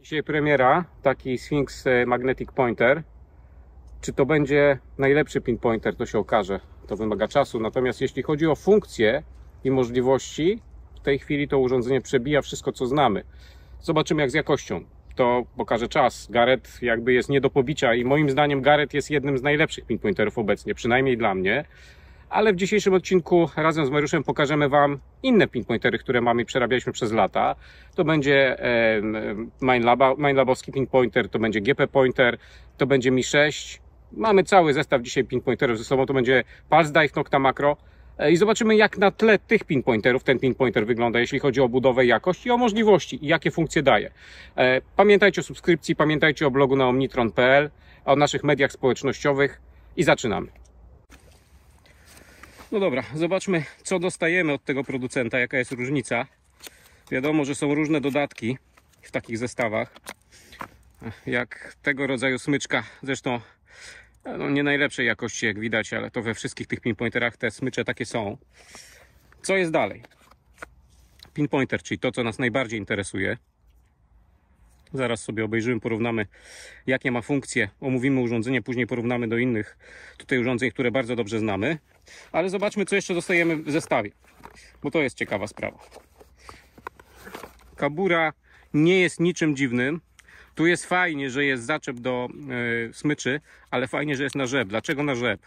Dzisiaj premiera, taki Sphinx Magnetic Pointer. Czy to będzie najlepszy pinpointer, to się okaże. To wymaga czasu. Natomiast jeśli chodzi o funkcje i możliwości, w tej chwili to urządzenie przebija wszystko, co znamy. Zobaczymy, jak z jakością. To pokaże czas. Garrett jakby jest nie do pobicia i moim zdaniem Garrett jest jednym z najlepszych pinpointerów obecnie, przynajmniej dla mnie. Ale w dzisiejszym odcinku razem z Mariuszem pokażemy Wam inne pinpointery, które mamy i przerabialiśmy przez lata. To będzie Minelabowski pinpointer, to będzie GP Pointer, to będzie Mi 6. Mamy cały zestaw dzisiaj pinpointerów ze sobą, to będzie Pulse Dive Nocta Macro. I zobaczymy, jak na tle tych pinpointerów ten pinpointer wygląda, jeśli chodzi o budowę i jakość i o możliwości i jakie funkcje daje. Pamiętajcie o subskrypcji, pamiętajcie o blogu na omnitron.pl, o naszych mediach społecznościowych i zaczynamy. No dobra, zobaczmy, co dostajemy od tego producenta, jaka jest różnica. Wiadomo, że są różne dodatki w takich zestawach, jak tego rodzaju smyczka, zresztą no, nie najlepszej jakości, jak widać, ale to we wszystkich tych pinpointerach te smycze takie są. Co jest dalej? Pinpointer, czyli to, co nas najbardziej interesuje. Zaraz sobie obejrzymy, porównamy, jakie ma funkcje, omówimy urządzenie, później porównamy do innych tutaj urządzeń, które bardzo dobrze znamy. Ale zobaczmy, co jeszcze dostajemy w zestawie, bo to jest ciekawa sprawa. Kabura nie jest niczym dziwnym. Tu jest fajnie, że jest zaczep do smyczy, ale fajnie, że jest na rzep. Dlaczego na rzep?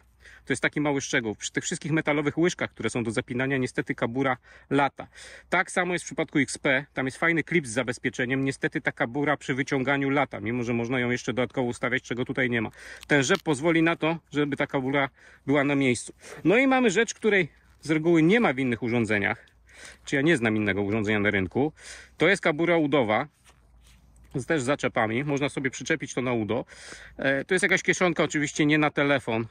To jest taki mały szczegół. Przy tych wszystkich metalowych łyżkach, które są do zapinania, niestety kabura lata. Tak samo jest w przypadku XP. Tam jest fajny klip z zabezpieczeniem. Niestety ta kabura przy wyciąganiu lata, mimo że można ją jeszcze dodatkowo ustawiać, czego tutaj nie ma. Ten rzep pozwoli na to, żeby ta kabura była na miejscu. No i mamy rzecz, której z reguły nie ma w innych urządzeniach. Czy ja nie znam innego urządzenia na rynku. To jest kabura udowa. Też z zaczepami, można sobie przyczepić to na udo. To jest jakaś kieszonka, oczywiście nie na telefon,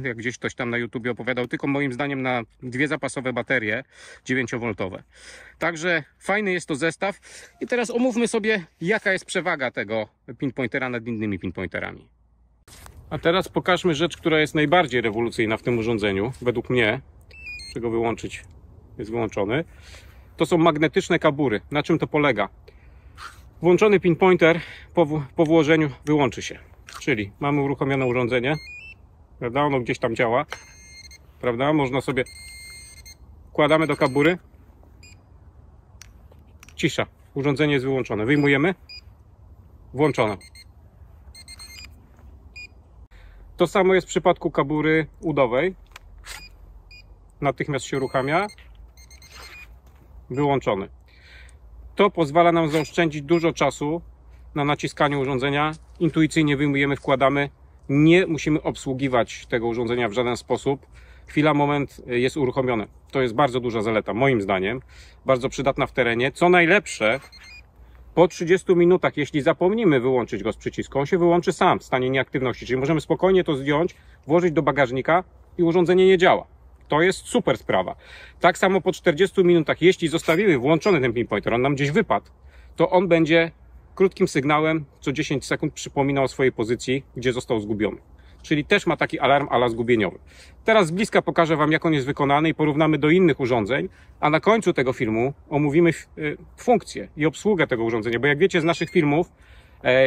jak gdzieś ktoś tam na YouTube opowiadał, tylko moim zdaniem na dwie zapasowe baterie 9V. Także fajny jest to zestaw. I teraz omówmy sobie, jaka jest przewaga tego pinpointera nad innymi pinpointerami. A teraz pokażmy rzecz, która jest najbardziej rewolucyjna w tym urządzeniu, według mnie. Czego wyłączyć? Jest wyłączony. To są magnetyczne kabury. Na czym to polega? Włączony pinpointer po włożeniu wyłączy się. Czyli mamy uruchomione urządzenie, prawda? Ono gdzieś tam działa, prawda? Można sobie, wkładamy do kabury, cisza, urządzenie jest wyłączone. Wyjmujemy, włączone. To samo jest w przypadku kabury udowej. Natychmiast się uruchamia, wyłączony. To pozwala nam zaoszczędzić dużo czasu na naciskaniu urządzenia. Intuicyjnie wyjmujemy, wkładamy. Nie musimy obsługiwać tego urządzenia w żaden sposób. Chwila, moment, jest uruchomione. To jest bardzo duża zaleta, moim zdaniem. Bardzo przydatna w terenie. Co najlepsze, po 30 minutach, jeśli zapomnimy wyłączyć go z przycisku, on się wyłączy sam w stanie nieaktywności. Czyli możemy spokojnie to zdjąć, włożyć do bagażnika i urządzenie nie działa. To jest super sprawa. Tak samo po 40 minutach, jeśli zostawimy włączony ten pinpointer, on nam gdzieś wypadł, to on będzie krótkim sygnałem co 10 sekund przypominał o swojej pozycji, gdzie został zgubiony. Czyli też ma taki alarm ala zgubieniowy. Teraz z bliska pokażę Wam, jak on jest wykonany i porównamy do innych urządzeń, a na końcu tego filmu omówimy funkcję i obsługę tego urządzenia, bo jak wiecie z naszych filmów,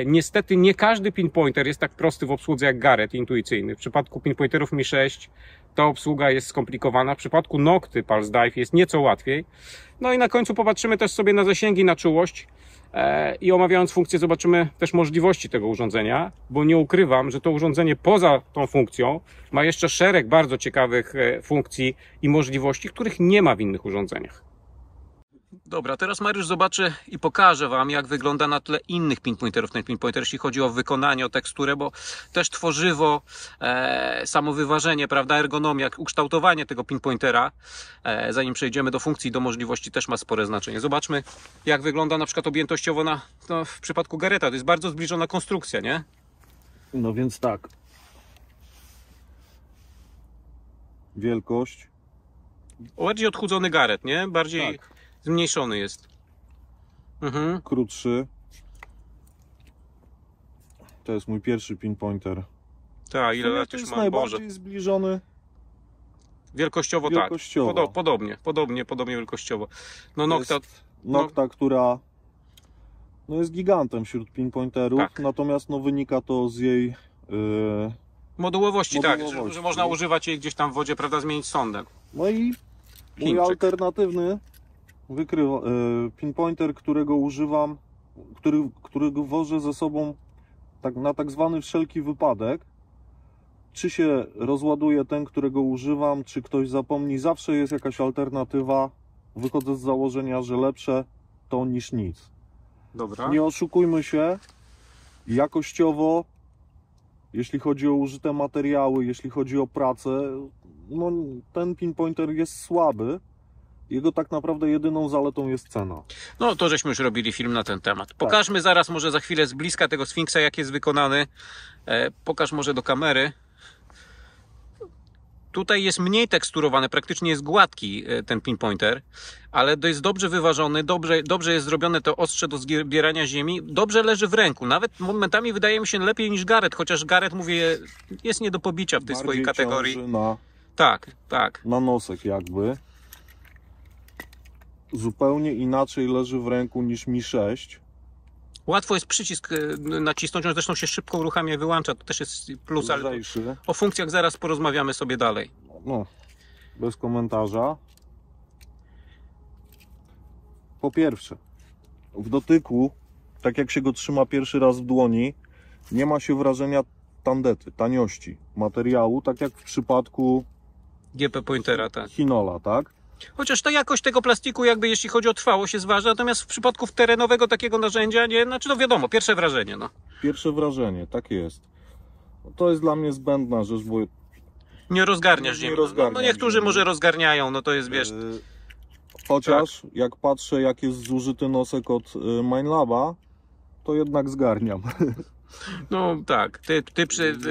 niestety nie każdy pinpointer jest tak prosty w obsłudze jak Garrett intuicyjny. W przypadku pinpointerów Mi 6 ta obsługa jest skomplikowana. W przypadku Nocty Pulse Dive jest nieco łatwiej. No i na końcu popatrzymy też sobie na zasięgi, na czułość i omawiając funkcję zobaczymy też możliwości tego urządzenia, bo nie ukrywam, że to urządzenie poza tą funkcją ma jeszcze szereg bardzo ciekawych funkcji i możliwości, których nie ma w innych urządzeniach. Dobra, teraz Mariusz zobaczy i pokaże Wam, jak wygląda na tle innych pinpointerów ten pinpointer, jeśli chodzi o wykonanie, o teksturę, bo też tworzywo, samo wyważenie, prawda, ergonomia, ukształtowanie tego pinpointera, zanim przejdziemy do funkcji, do możliwości, też ma spore znaczenie. Zobaczmy, jak wygląda na przykład objętościowo w przypadku Garretta. To jest bardzo zbliżona konstrukcja, nie? No więc tak. Wielkość. Bardziej odchudzony Garrett, nie? Bardziej... Tak. Zmniejszony jest. Krótszy. To jest mój pierwszy pinpointer. Tak, ile lat już jest mam? najbardziej Boże. zbliżony. Wielkościowo tak. Podobnie wielkościowo. No Nocta, Nocta, która no jest gigantem wśród pinpointerów, Tak. natomiast no wynika to z jej Modułowości, tak, Modułowości. że można używać jej gdzieś tam w wodzie, prawda, zmienić sądem. no i mój Chińczyk. alternatywny pinpointer, którego używam, którego wożę ze sobą na tak zwany wszelki wypadek. Czy się rozładuje ten, którego używam, czy ktoś zapomni, zawsze jest jakaś alternatywa. Wychodzę z założenia, że lepsze to niż nic. Dobra. Nie oszukujmy się, jakościowo, jeśli chodzi o użyte materiały, jeśli chodzi o pracę, no ten pinpointer jest słaby. Jego tak naprawdę jedyną zaletą jest cena. No to żeśmy już robili film na ten temat. Pokażmy zaraz może za chwilę z bliska tego Sfinksa, jak jest wykonany. Pokaż może do kamery. Tutaj jest mniej teksturowany, praktycznie jest gładki ten pinpointer, ale to jest dobrze wyważony, dobrze jest zrobione to ostrze do zbierania ziemi, dobrze leży w ręku. Nawet momentami wydaje mi się lepiej niż Garrett, chociaż Garrett, mówię, jest nie do pobicia w tej swojej kategorii. Ciąży Tak. na nosek jakby. Zupełnie inaczej leży w ręku niż Mi 6. Łatwo jest przycisk nacisnąć, on zresztą się szybko uruchamia i wyłącza, to też jest plus, ale Lżejszy. o funkcjach zaraz porozmawiamy sobie dalej. No, bez komentarza. Po pierwsze, w dotyku, tak jak się go trzyma pierwszy raz w dłoni, nie ma się wrażenia tandety, taniości materiału, tak jak w przypadku GP Pointera, tak. Hinola, tak? Chociaż to jakość tego plastiku, jakby jeśli chodzi o trwałość, jest ważna, natomiast w przypadku terenowego takiego narzędzia, nie, znaczy no wiadomo, pierwsze wrażenie, no. Pierwsze wrażenie, tak jest. To jest dla mnie zbędna rzecz, bo Nie rozgarniasz Nie ziemi. rozgarniam No niektórzy ziemi. może rozgarniają, no to jest, wiesz, chociaż jak patrzę, jak jest zużyty nosek od Minelaba, to jednak zgarniam. no tak, ty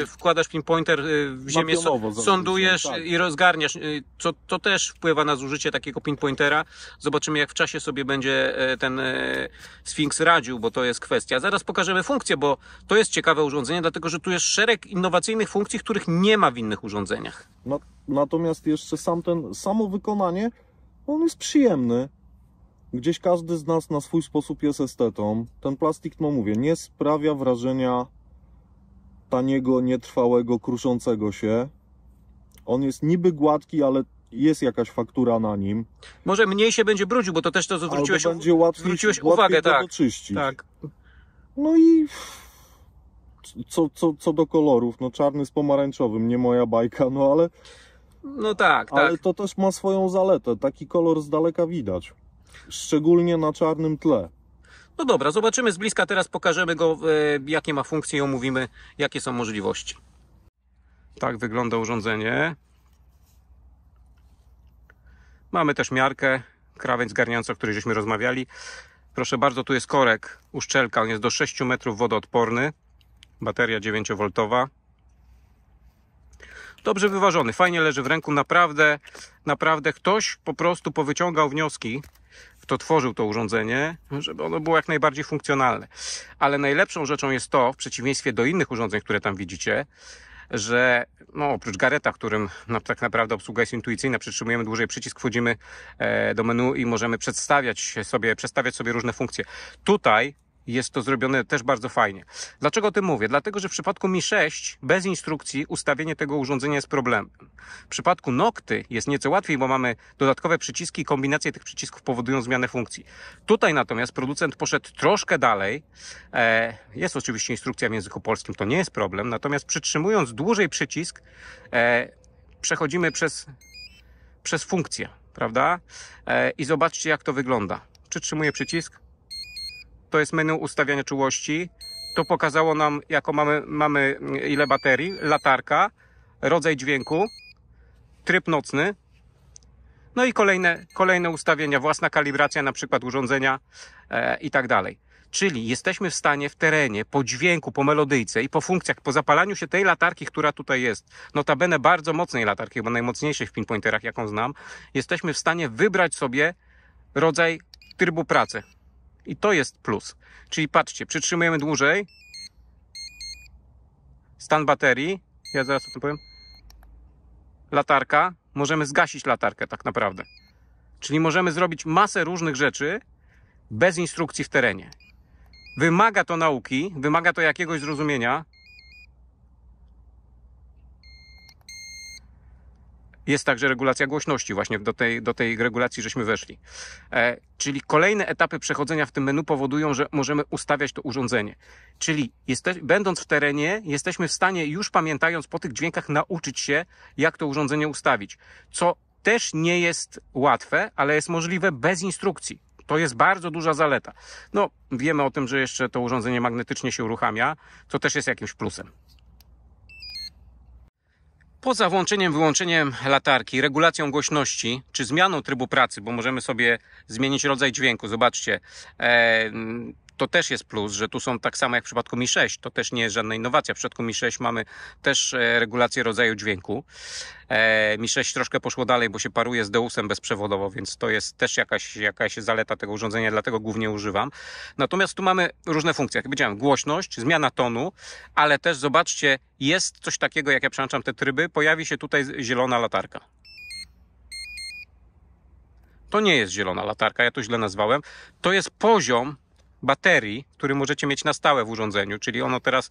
wkładasz pinpointer w ziemię, pionowo zazwyczaj, sądujesz tak. i rozgarniasz, co to też wpływa na zużycie takiego pinpointera. Zobaczymy, jak w czasie sobie będzie ten Sfinks radził, bo to jest kwestia. Zaraz pokażemy funkcję, bo to jest ciekawe urządzenie, dlatego że tu jest szereg innowacyjnych funkcji, których nie ma w innych urządzeniach. No, natomiast jeszcze samo wykonanie, on jest przyjemny. Gdzieś każdy z nas na swój sposób jest estetą. Ten plastik, no mówię, nie sprawia wrażenia taniego, nietrwałego, kruszącego się. On jest niby gładki, ale jest jakaś faktura na nim. Może mniej się będzie brudził, bo to też to zwróciłeś, Albo będzie zwróciłeś łatwiej uwagę, go tak. doczyścić. Tak. No i co do kolorów, no czarny z pomarańczowym, nie moja bajka, no No tak, tak. ale to też ma swoją zaletę. Taki kolor z daleka widać. Szczególnie na czarnym tle. No dobra, zobaczymy z bliska, teraz pokażemy go, jakie ma funkcje i omówimy, jakie są możliwości. Tak wygląda urządzenie. Mamy też miarkę, krawędź zgarniająca, o której żeśmy rozmawiali. Proszę bardzo, tu jest korek, uszczelka, on jest do 6 metrów wodoodporny. Bateria 9V. Dobrze wyważony, fajnie leży w ręku, naprawdę ktoś po prostu powyciągał wnioski, kto tworzył to urządzenie, żeby ono było jak najbardziej funkcjonalne. Ale najlepszą rzeczą jest to, w przeciwieństwie do innych urządzeń, które tam widzicie, że no, oprócz Garretta, w którym no, tak naprawdę obsługa jest intuicyjna, przytrzymujemy dłużej przycisk, wchodzimy do menu i możemy przestawiać sobie różne funkcje. Tutaj jest to zrobione też bardzo fajnie. Dlaczego o tym mówię? Dlatego, że w przypadku Mi 6 bez instrukcji ustawienie tego urządzenia jest problemem. W przypadku Nocty jest nieco łatwiej, bo mamy dodatkowe przyciski i kombinacje tych przycisków powodują zmianę funkcji. Tutaj natomiast producent poszedł troszkę dalej. Jest oczywiście instrukcja w języku polskim, to nie jest problem, natomiast przytrzymując dłużej przycisk przechodzimy przez funkcję, prawda? I zobaczcie, jak to wygląda. Przytrzymuję przycisk. To jest menu ustawiania czułości. To pokazało nam, jaką mamy ile baterii, latarka, rodzaj dźwięku, tryb nocny. No i kolejne ustawienia, własna kalibracja na przykład urządzenia i tak dalej. Czyli jesteśmy w stanie w terenie, po dźwięku, po melodyjce i po funkcjach, po zapalaniu się tej latarki, która tutaj jest, notabene bardzo mocnej latarki, bo najmocniejszej w pinpointerach, jaką znam, jesteśmy w stanie wybrać sobie rodzaj trybu pracy. I to jest plus. Czyli patrzcie, przytrzymujemy dłużej. Stan baterii. Ja zaraz o tym powiem. Latarka. Możemy zgasić latarkę tak naprawdę. Czyli możemy zrobić masę różnych rzeczy bez instrukcji w terenie. Wymaga to nauki, wymaga to jakiegoś zrozumienia. Jest także regulacja głośności, właśnie do tej regulacji żeśmy weszli. Czyli kolejne etapy przechodzenia w tym menu powodują, że możemy ustawiać to urządzenie. Czyli będąc w terenie, jesteśmy w stanie, już pamiętając po tych dźwiękach, nauczyć się, jak to urządzenie ustawić. Co też nie jest łatwe, ale jest możliwe bez instrukcji. To jest bardzo duża zaleta. No, wiemy o tym, że jeszcze to urządzenie magnetycznie się uruchamia, co też jest jakimś plusem. Poza włączeniem, wyłączeniem latarki, regulacją głośności, czy zmianą trybu pracy, bo możemy sobie zmienić rodzaj dźwięku, zobaczcie, to też jest plus, że tu są tak samo jak w przypadku Mi 6, to też nie jest żadna innowacja. W przypadku Mi 6 mamy też regulację rodzaju dźwięku. Mi 6 troszkę poszło dalej, bo się paruje z Deusem bezprzewodowo, więc to jest też jakaś zaleta tego urządzenia, dlatego głównie używam. Natomiast tu mamy różne funkcje, jak powiedziałem, głośność, zmiana tonu, ale też zobaczcie, jest coś takiego, jak ja przełączam te tryby, pojawi się tutaj zielona latarka. To nie jest zielona latarka, ja to źle nazwałem. To jest poziom baterii, który możecie mieć na stałe w urządzeniu, czyli ono teraz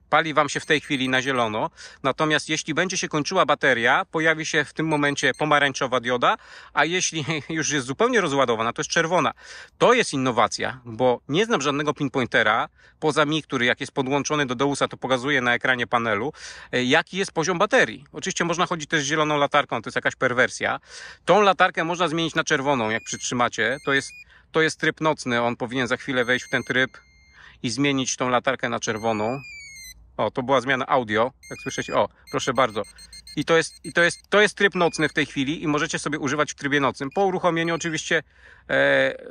pali Wam się w tej chwili na zielono, natomiast jeśli będzie się kończyła bateria, pojawi się w tym momencie pomarańczowa dioda, a jeśli już jest zupełnie rozładowana, to jest czerwona. To jest innowacja, bo nie znam żadnego pinpointera, poza Mi, który jak jest podłączony do Deusa, to pokazuje na ekranie panelu, jaki jest poziom baterii. Oczywiście można chodzić też z zieloną latarką, to jest jakaś perwersja. Tą latarkę można zmienić na czerwoną, jak przytrzymacie, to jest tryb nocny, on powinien za chwilę wejść w ten tryb i zmienić tą latarkę na czerwoną. O, to była zmiana audio, jak słyszycie. O, proszę bardzo. To jest tryb nocny w tej chwili i możecie sobie używać w trybie nocnym. Po uruchomieniu oczywiście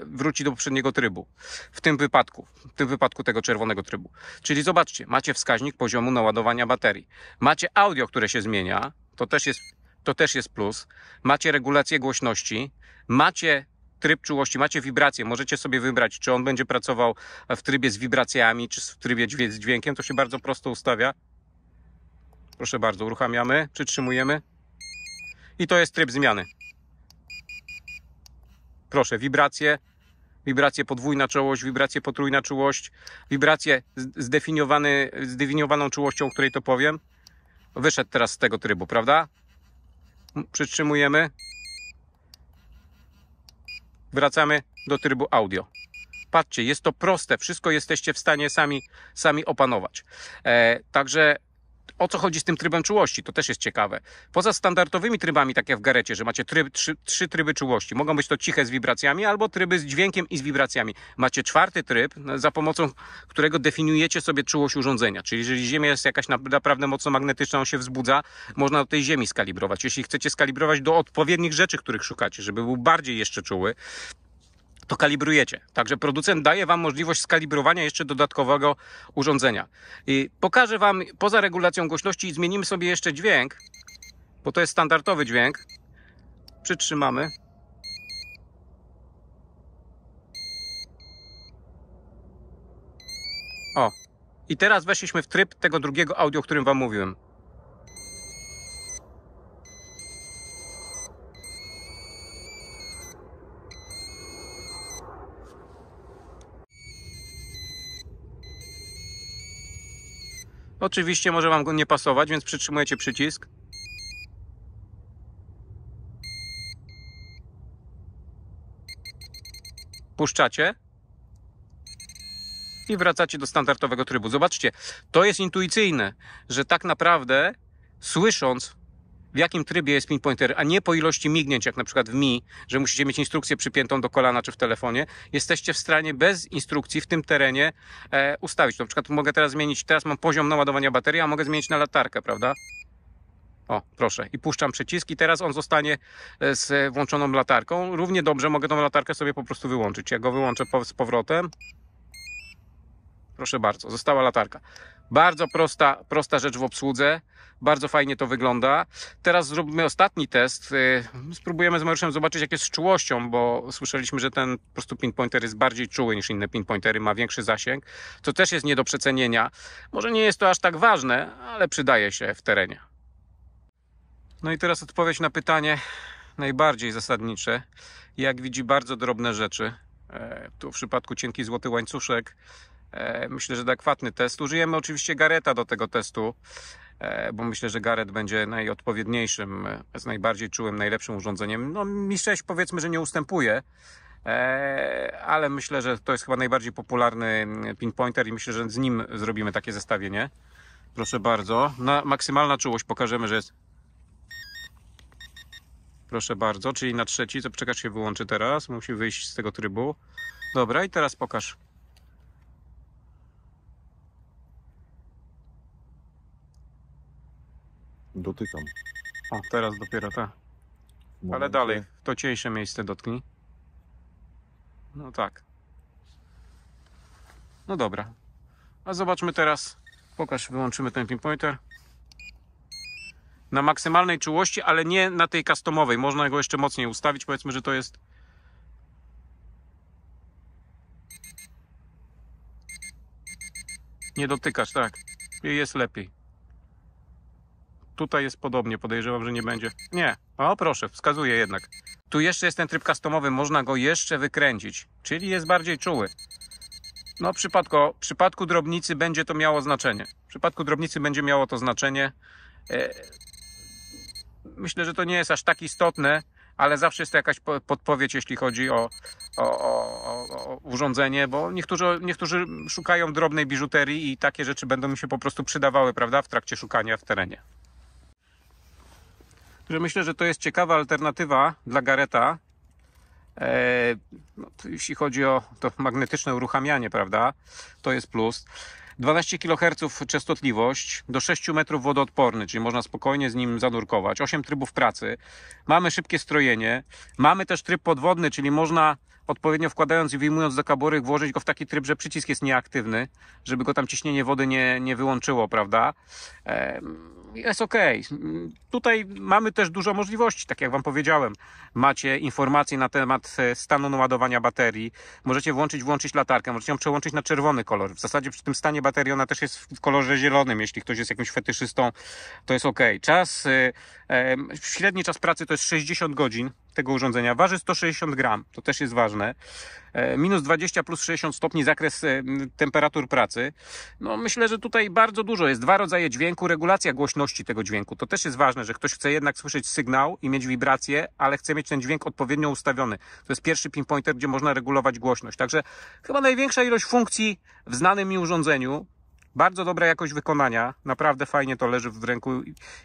wróci do poprzedniego trybu. W tym wypadku tego czerwonego trybu. Czyli zobaczcie, macie wskaźnik poziomu naładowania baterii. Macie audio, które się zmienia. To też jest plus. Macie regulację głośności. Macie tryb czułości, macie wibracje, możecie sobie wybrać, czy on będzie pracował w trybie z wibracjami, czy w trybie z dźwiękiem, to się bardzo prosto ustawia. Proszę bardzo, uruchamiamy, przytrzymujemy i to jest tryb zmiany. Proszę, wibracje podwójna czułość, wibracje potrójna czułość, wibracje zdefiniowaną czułością, o której to powiem. Wyszedł teraz z tego trybu, prawda? Przytrzymujemy. Wracamy do trybu audio. Patrzcie, jest to proste, wszystko jesteście w stanie sami opanować. Także o co chodzi z tym trybem czułości? To też jest ciekawe. Poza standardowymi trybami, tak jak w Garecie, że macie trzy tryby czułości. Mogą być to ciche z wibracjami albo tryby z dźwiękiem i z wibracjami. Macie czwarty tryb, za pomocą którego definiujecie sobie czułość urządzenia. Czyli jeżeli ziemia jest jakaś naprawdę mocno magnetyczna, on się wzbudza, można do tej ziemi skalibrować. Jeśli chcecie skalibrować do odpowiednich rzeczy, których szukacie, żeby był bardziej jeszcze czuły, to kalibrujecie. Także producent daje Wam możliwość skalibrowania jeszcze dodatkowego urządzenia. I pokażę Wam, poza regulacją głośności, zmienimy sobie jeszcze dźwięk, bo to jest standardowy dźwięk. Przytrzymamy. O, i teraz weszliśmy w tryb tego drugiego audio, o którym Wam mówiłem. Oczywiście może Wam go nie pasować, więc przytrzymujecie przycisk. Puszczacie. I wracacie do standardowego trybu. Zobaczcie, to jest intuicyjne, że tak naprawdę słysząc, w jakim trybie jest pinpointer, a nie po ilości mignięć, jak na przykład w Mi, że musicie mieć instrukcję przypiętą do kolana czy w telefonie, jesteście w stanie bez instrukcji w tym terenie ustawić. Na przykład mogę teraz zmienić, teraz mam poziom naładowania baterii, a mogę zmienić na latarkę, prawda? O, proszę. I puszczam przycisk i teraz on zostanie z włączoną latarką. Równie dobrze mogę tą latarkę sobie po prostu wyłączyć. Jak go wyłączę z powrotem, proszę bardzo, została latarka. Bardzo prosta rzecz w obsłudze. Bardzo fajnie to wygląda. Teraz zrobimy ostatni test. Spróbujemy z Mariuszem zobaczyć, jak jest z czułością, bo słyszeliśmy, że ten po prostu pinpointer jest bardziej czuły niż inne pinpointery, ma większy zasięg. To też jest nie do przecenienia. Może nie jest to aż tak ważne, ale przydaje się w terenie. No i teraz odpowiedź na pytanie najbardziej zasadnicze. Jak widzi bardzo drobne rzeczy. Tu w przypadku cienki złoty łańcuszek myślę, że adekwatny test. Użyjemy oczywiście Garretta do tego testu, bo myślę, że Garrett będzie najodpowiedniejszym, z najbardziej czułym, najlepszym urządzeniem. No Mi 6 powiedzmy, że nie ustępuje, ale myślę, że to jest chyba najbardziej popularny pinpointer i myślę, że z nim zrobimy takie zestawienie. Proszę bardzo. Maksymalna czułość pokażemy, że jest. Proszę bardzo, czyli na trzeci, to czekać się wyłączy teraz, musi wyjść z tego trybu. Dobra, i teraz pokaż. Dotykam. O, teraz dopiero ta. Ale dalej, w to cieńsze miejsce dotknij. No tak. No dobra. A zobaczmy teraz. Pokaż, wyłączymy ten pinpointer. Na maksymalnej czułości, ale nie na tej customowej. Można go jeszcze mocniej ustawić. Powiedzmy, że to jest. Nie dotykasz, tak. I jest lepiej. Tutaj jest podobnie. Podejrzewam, że nie będzie. Nie. O, proszę, wskazuje jednak. Tu jeszcze jest ten tryb customowy. Można go jeszcze wykręcić. Czyli jest bardziej czuły. No, w przypadku drobnicy będzie to miało znaczenie. W przypadku drobnicy będzie miało to znaczenie. Myślę, że to nie jest aż tak istotne, ale zawsze jest to jakaś podpowiedź, jeśli chodzi o urządzenie, bo niektórzy szukają drobnej biżuterii i takie rzeczy będą mi się po prostu przydawały, prawda, w trakcie szukania w terenie. Myślę, że to jest ciekawa alternatywa dla Garretta. Jeśli chodzi o to magnetyczne uruchamianie, prawda, to jest plus. 12 kHz częstotliwość, do 6 metrów wodoodporny, czyli można spokojnie z nim zanurkować. 8 trybów pracy. Mamy szybkie strojenie. Mamy też tryb podwodny, czyli można odpowiednio wkładając i wyjmując do kabory włożyć go w taki tryb, że przycisk jest nieaktywny, żeby go tam ciśnienie wody nie wyłączyło, prawda? Jest ok. Tutaj mamy też dużo możliwości, tak jak Wam powiedziałem. Macie informacje na temat stanu naładowania baterii. Możecie włączyć latarkę, możecie ją przełączyć na czerwony kolor. W zasadzie przy tym stanie baterii ona też jest w kolorze zielonym. Jeśli ktoś jest jakimś fetyszystą, to jest ok. Średni czas pracy to jest 60 godzin tego urządzenia. Waży 160 gram, to też jest ważne. Minus 20 plus 60 stopni zakres temperatur pracy. No myślę, że tutaj bardzo dużo jest. 2 rodzaje dźwięku, regulacja głośności tego dźwięku. To też jest ważne, że ktoś chce jednak słyszeć sygnał i mieć wibrację, ale chce mieć ten dźwięk odpowiednio ustawiony. To jest pierwszy pinpointer, gdzie można regulować głośność. Także chyba największa ilość funkcji w znanym mi urządzeniu. Bardzo dobra jakość wykonania, naprawdę fajnie to leży w ręku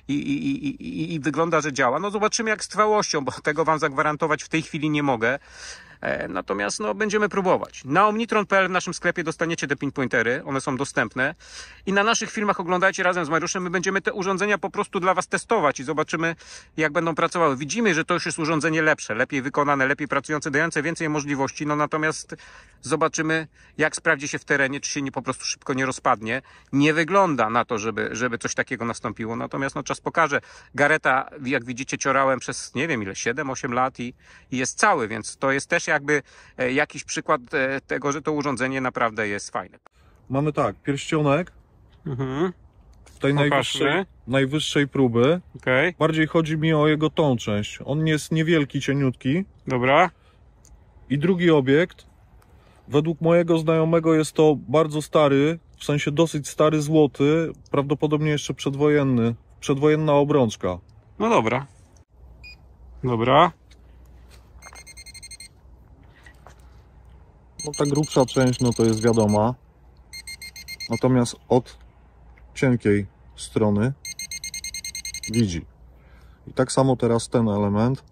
i wygląda, że działa. No zobaczymy jak z trwałością, bo tego Wam zagwarantować w tej chwili nie mogę. Natomiast no, będziemy próbować. Na omnitron.pl w naszym sklepie dostaniecie te pinpointery, one są dostępne i na naszych filmach oglądajcie razem z Mariuszem, my będziemy te urządzenia po prostu dla Was testować i zobaczymy jak będą pracowały. Widzimy, że to już jest urządzenie lepsze, lepiej wykonane, lepiej pracujące, dające więcej możliwości, no natomiast zobaczymy jak sprawdzi się w terenie, czy się po prostu szybko nie rozpadnie. Nie wygląda na to, żeby coś takiego nastąpiło, natomiast no, czas pokaże. Garretta, jak widzicie, ciorałem przez nie wiem ile, 7-8 lat i jest cały, więc to jest też jakby jakiś przykład tego, że to urządzenie naprawdę jest fajne. Mamy tak, pierścionek tej Pokażmy. najwyższej próby. Okay. Bardziej chodzi mi o jego tą część. On jest niewielki, cieniutki. Dobra. I drugi obiekt, według mojego znajomego jest to bardzo stary, w sensie dosyć stary złoty, prawdopodobnie jeszcze przedwojenny, przedwojenna obrączka. No dobra. Dobra. No ta grubsza część, no to jest wiadoma. Natomiast od cienkiej strony widzi. I tak samo teraz ten element.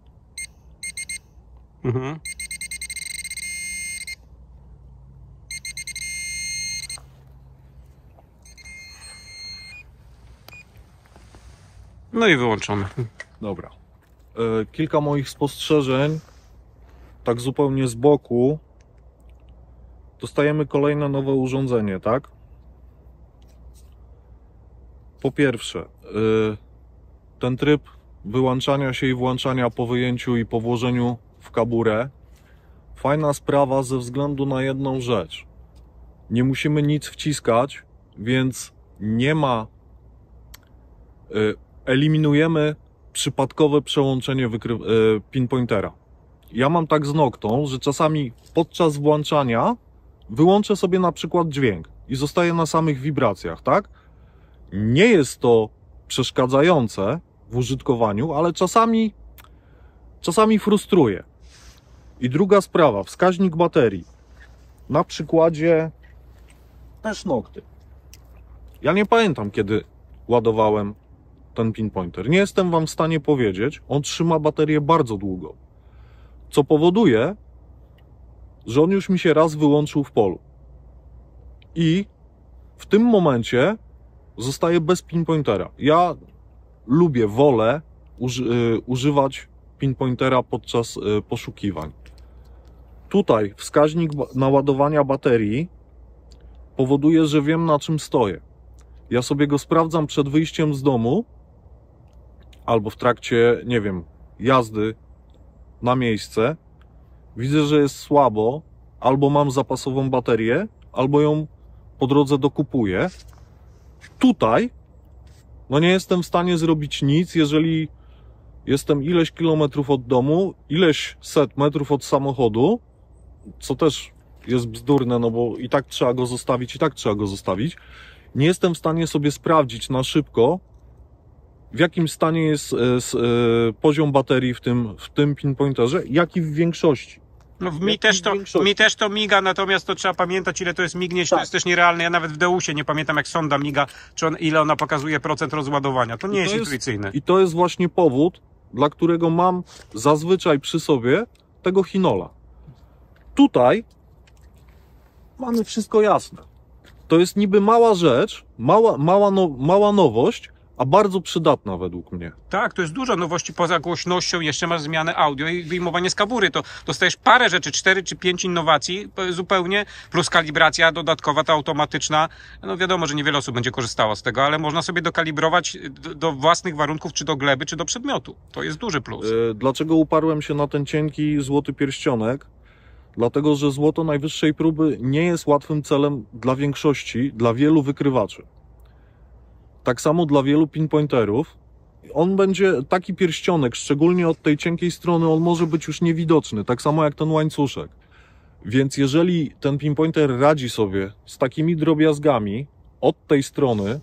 No i wyłączony. Dobra. Kilka moich spostrzeżeń, tak zupełnie z boku. Dostajemy kolejne nowe urządzenie, tak? Po pierwsze, ten tryb wyłączania się i włączania po wyjęciu i po włożeniu w kaburę. Fajna sprawa ze względu na jedną rzecz. Nie musimy nic wciskać, więc nie ma... Eliminujemy przypadkowe przełączenie pinpointera. ja mam tak z Noctą, że czasami podczas włączania wyłączę sobie na przykład dźwięk i zostaję na samych wibracjach, tak? Nie jest to przeszkadzające w użytkowaniu, ale czasami frustruje. I druga sprawa, wskaźnik baterii. Na przykładzie też Nocty. Ja nie pamiętam, kiedy ładowałem ten pinpointer. Nie jestem wam w stanie powiedzieć. On trzyma baterię bardzo długo. Co powoduje, że on już mi się raz wyłączył w polu. I w tym momencie zostaje bez pinpointera. Ja wolę używać pinpointera podczas poszukiwań. Tutaj wskaźnik naładowania baterii powoduje, że wiem, na czym stoję. Ja sobie go sprawdzam przed wyjściem z domu albo w trakcie, nie wiem, jazdy na miejsce. Widzę, że jest słabo, albo mam zapasową baterię, albo ją po drodze dokupuję. Tutaj no nie jestem w stanie zrobić nic, jeżeli jestem ileś kilometrów od domu, ileś set metrów od samochodu, co też jest bzdurne, no bo i tak trzeba go zostawić, Nie jestem w stanie sobie sprawdzić na szybko, w jakim stanie jest poziom baterii w tym pinpointerze, jak i w większości. No mi też to miga, natomiast to trzeba pamiętać, ile to jest mignięć, to jest też nierealne. Ja nawet w Deusie nie pamiętam, jak sonda miga, ile ona pokazuje procent rozładowania. To nie jest intuicyjne. I to jest właśnie powód, dla którego mam zazwyczaj przy sobie tego Hinola. Tutaj mamy wszystko jasne. To jest niby mała rzecz, mała nowość, a bardzo przydatna według mnie. Tak, to jest dużo nowości poza głośnością, jeszcze masz zmianę audio i wyjmowanie z kabury. To dostajesz parę rzeczy, 4 czy 5 innowacji zupełnie, plus kalibracja dodatkowa, ta automatyczna. No wiadomo, że niewiele osób będzie korzystało z tego, ale można sobie dokalibrować do własnych warunków, czy do gleby, czy do przedmiotu. To jest duży plus. Dlaczego uparłem się na ten cienki złoty pierścionek? Dlatego, że złoto najwyższej próby nie jest łatwym celem dla większości, dla wielu wykrywaczy. Tak samo dla wielu pinpointerów. On będzie taki pierścionek, szczególnie od tej cienkiej strony, on może być już niewidoczny, tak samo jak ten łańcuszek. Więc jeżeli ten pinpointer radzi sobie z takimi drobiazgami od tej strony,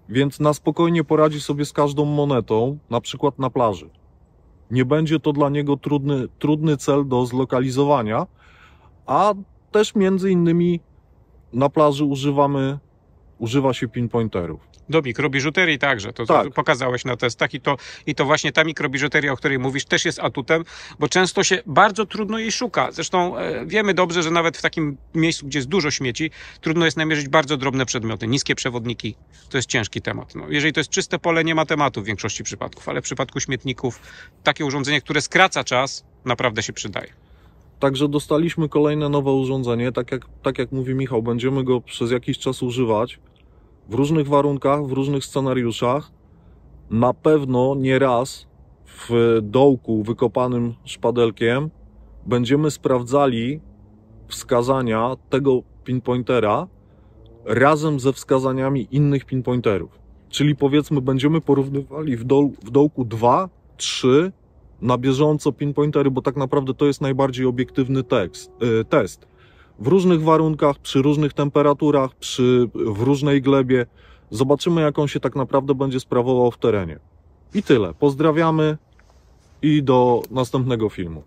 więc na spokojnie poradzi sobie z każdą monetą, na przykład na plaży. Nie będzie to dla niego trudny cel do zlokalizowania, a też między innymi na plaży używa się pinpointerów. Do mikrobiżuterii także, to pokazałeś na testach i to właśnie ta mikrobiżuteria, o której mówisz, też jest atutem, bo często się bardzo trudno jej szuka. Zresztą wiemy dobrze, że nawet w takim miejscu, gdzie jest dużo śmieci, trudno jest namierzyć bardzo drobne przedmioty, niskie przewodniki. To jest ciężki temat. No, jeżeli to jest czyste pole, nie ma tematu w większości przypadków, ale w przypadku śmietników takie urządzenie, które skraca czas, naprawdę się przydaje. Także dostaliśmy kolejne nowe urządzenie, tak jak mówi Michał, będziemy go przez jakiś czas używać. W różnych warunkach, w różnych scenariuszach, na pewno nie raz w dołku wykopanym szpadelkiem będziemy sprawdzali wskazania tego pinpointera razem ze wskazaniami innych pinpointerów. Czyli powiedzmy będziemy porównywali w dołku 2, 3 na bieżąco pinpointery, bo tak naprawdę to jest najbardziej obiektywny test. W różnych warunkach, przy różnych temperaturach, w różnej glebie. Zobaczymy, jak on się tak naprawdę będzie sprawował w terenie. I tyle. Pozdrawiamy i do następnego filmu.